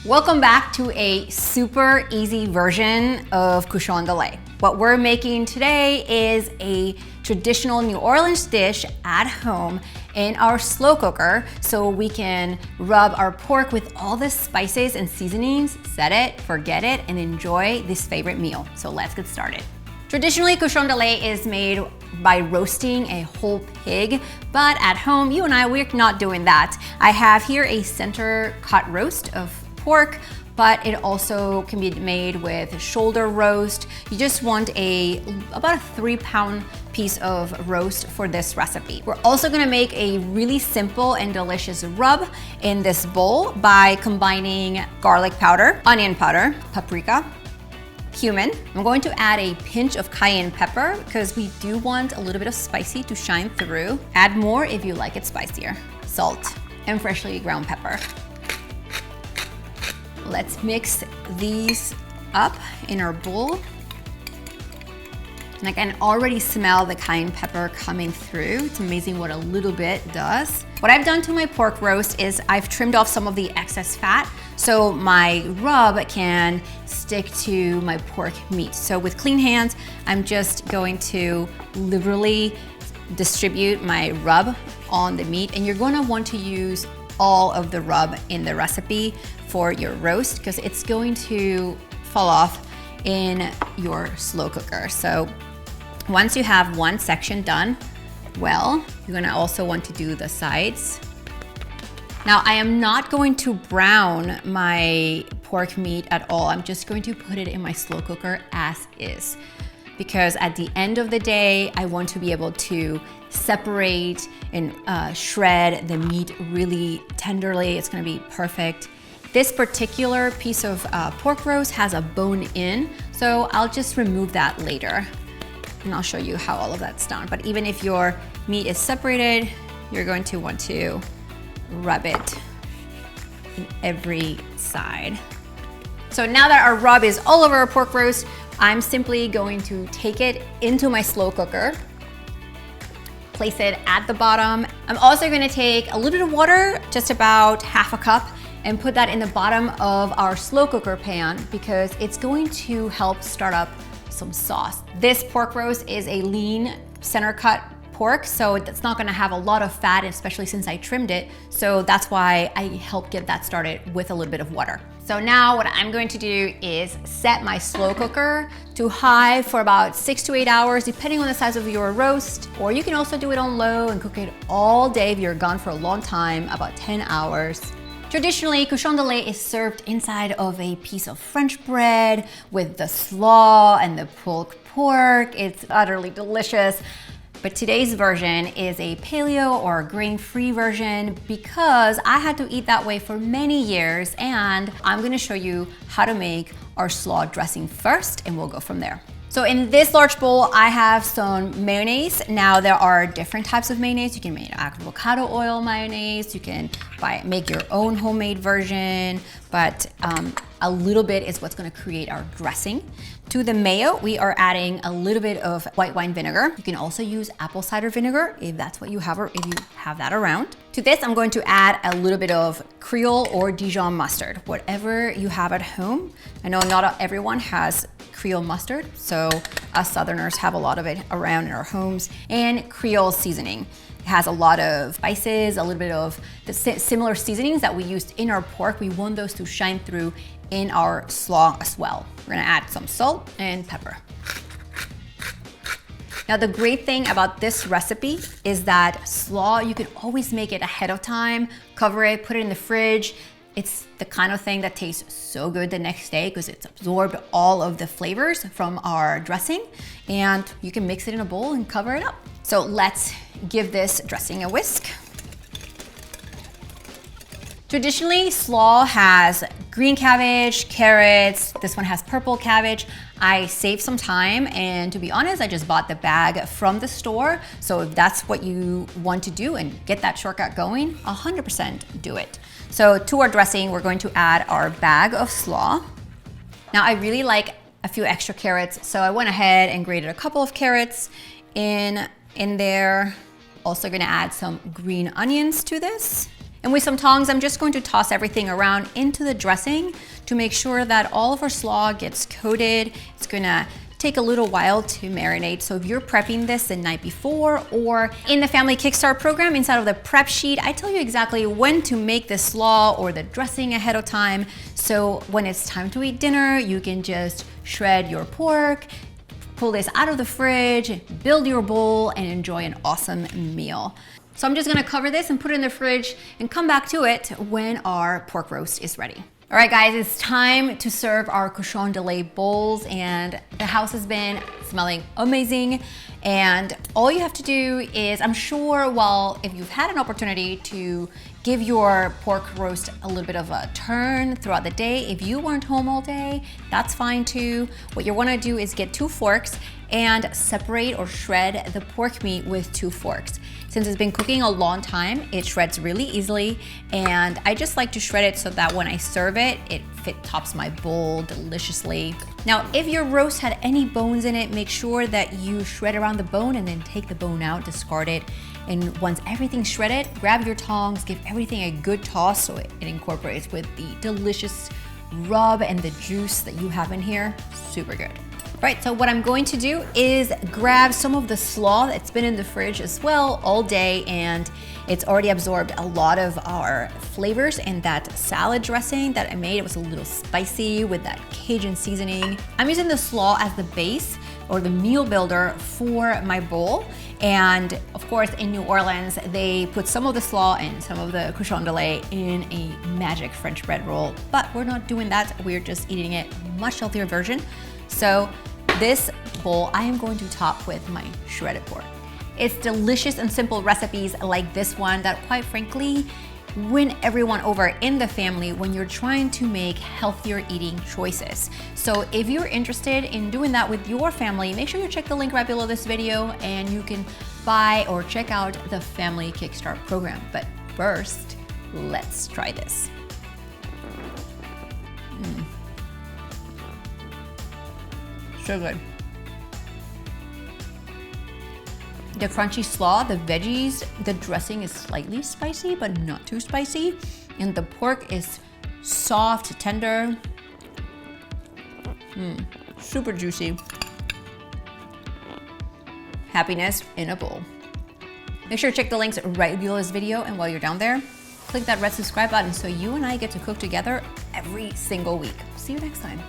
Welcome back to a super easy version of Cochon de Lait. What we're making today is a traditional New Orleans dish at home in our slow cooker so we can rub our pork with all the spices and seasonings, set it, forget it, and enjoy this favorite meal. So let's get started. Traditionally, Cochon de Lait is made by roasting a whole pig, but at home, you and I, we're not doing that. I have here a center cut roast of pork, but it also can be made with shoulder roast. You just want about a 3-pound piece of roast for this recipe. We're also gonna make a really simple and delicious rub in this bowl by combining garlic powder, onion powder, paprika, cumin. I'm going to add a pinch of cayenne pepper because we do want a little bit of spicy to shine through. Add more if you like it spicier. Salt and freshly ground pepper. Let's mix these up in our bowl. And I can already smell the cayenne pepper coming through. It's amazing what a little bit does. What I've done to my pork roast is I've trimmed off some of the excess fat so my rub can stick to my pork meat. So with clean hands, I'm just going to liberally distribute my rub on the meat, and you're gonna want to use all of the rub in the recipe for your roast because it's going to fall off in your slow cooker. So once you have one section done, well, you're gonna also want to do the sides. Now, I am not going to brown my pork meat at all. I'm just going to put it in my slow cooker as is, because at the end of the day, I want to be able to separate and shred the meat really tenderly. It's gonna be perfect. This particular piece of pork roast has a bone in, so I'll just remove that later. And I'll show you how all of that's done. But even if your meat is separated, you're going to want to rub it in every side. So now that our rub is all over our pork roast, I'm simply going to take it into my slow cooker, place it at the bottom. I'm also gonna take a little bit of water, just about half a cup, and put that in the bottom of our slow cooker pan because it's going to help start up some sauce. This pork roast is a lean center cut pork, so it's not gonna have a lot of fat, especially since I trimmed it. So that's why I help get that started with a little bit of water. So now what I'm going to do is set my slow cooker to high for about 6 to 8 hours, depending on the size of your roast, or you can also do it on low and cook it all day if you're gone for a long time, about 10 hours. Traditionally, Cochon de Lait is served inside of a piece of French bread with the slaw and the pulled pork. It's utterly delicious. But today's version is a paleo or grain-free version because I had to eat that way for many years, and I'm gonna show you how to make our slaw dressing first, and we'll go from there. So in this large bowl, I have some mayonnaise. Now there are different types of mayonnaise. You can make avocado oil mayonnaise. You can make your own homemade version, but a little bit is what's gonna create our dressing. To the mayo, we are adding a little bit of white wine vinegar. You can also use apple cider vinegar if that's what you have, or if you have that around. To this, I'm going to add a little bit of Creole or Dijon mustard, whatever you have at home. I know not everyone has Creole mustard, so us Southerners have a lot of it around in our homes. And Creole seasoning. It has a lot of spices, a little bit of the similar seasonings that we used in our pork. We want those to shine through in our slaw as well. We're gonna add some salt and pepper. Now the great thing about this recipe is that slaw, you can always make it ahead of time, cover it, put it in the fridge. It's the kind of thing that tastes so good the next day because it's absorbed all of the flavors from our dressing, and you can mix it in a bowl and cover it up. So let's give this dressing a whisk. Traditionally, slaw has green cabbage, carrots. This one has purple cabbage. I saved some time, and to be honest, I just bought the bag from the store. So if that's what you want to do and get that shortcut going, 100% do it. So to our dressing, we're going to add our bag of slaw. Now I really like a few extra carrots, so I went ahead and grated a couple of carrots in there. Also gonna add some green onions to this. And with some tongs, I'm just going to toss everything around into the dressing to make sure that all of our slaw gets coated. It's gonna take a little while to marinate. So if you're prepping this the night before or in the family Kickstart program inside of the prep sheet, I tell you exactly when to make the slaw or the dressing ahead of time. So when it's time to eat dinner, you can just shred your pork, pull this out of the fridge, build your bowl, and enjoy an awesome meal. So I'm just gonna cover this and put it in the fridge and come back to it when our pork roast is ready. All right, guys, it's time to serve our Cochon de Lait bowls, and the house has been smelling amazing. And all you have to do is, I'm sure, well, if you've had an opportunity to give your pork roast a little bit of a turn throughout the day, if you weren't home all day, that's fine too. What you wanna do is get 2 forks and separate or shred the pork meat with 2 forks. Since it's been cooking a long time, it shreds really easily, and I just like to shred it so that when I serve it, it tops my bowl deliciously. Now, if your roast had any bones in it, make sure that you shred around the bone and then take the bone out, discard it. And once everything's shredded, grab your tongs, give everything a good toss so it incorporates with the delicious rub and the juice that you have in here. Super good. Right, so what I'm going to do is grab some of the slaw that's been in the fridge as well all day, and it's already absorbed a lot of our flavors, and that salad dressing that I made, it was a little spicy with that Cajun seasoning. I'm using the slaw as the base or the meal builder for my bowl. And of course, in New Orleans, they put some of the slaw and some of the Cochon de Lait in a magic French bread roll, but we're not doing that. We're just eating it much healthier version. So this bowl, I am going to top with my shredded pork. It's delicious and simple recipes like this one that, quite frankly, win everyone over in the family when you're trying to make healthier eating choices. So if you're interested in doing that with your family, make sure you check the link right below this video and you can buy or check out the Family Kickstart program. But first, let's try this. So good. The crunchy slaw, the veggies, the dressing is slightly spicy, but not too spicy. And the pork is soft, tender. Super juicy. Happiness in a bowl. Make sure to check the links right below this video, and while you're down there, click that red subscribe button so you and I get to cook together every single week. See you next time.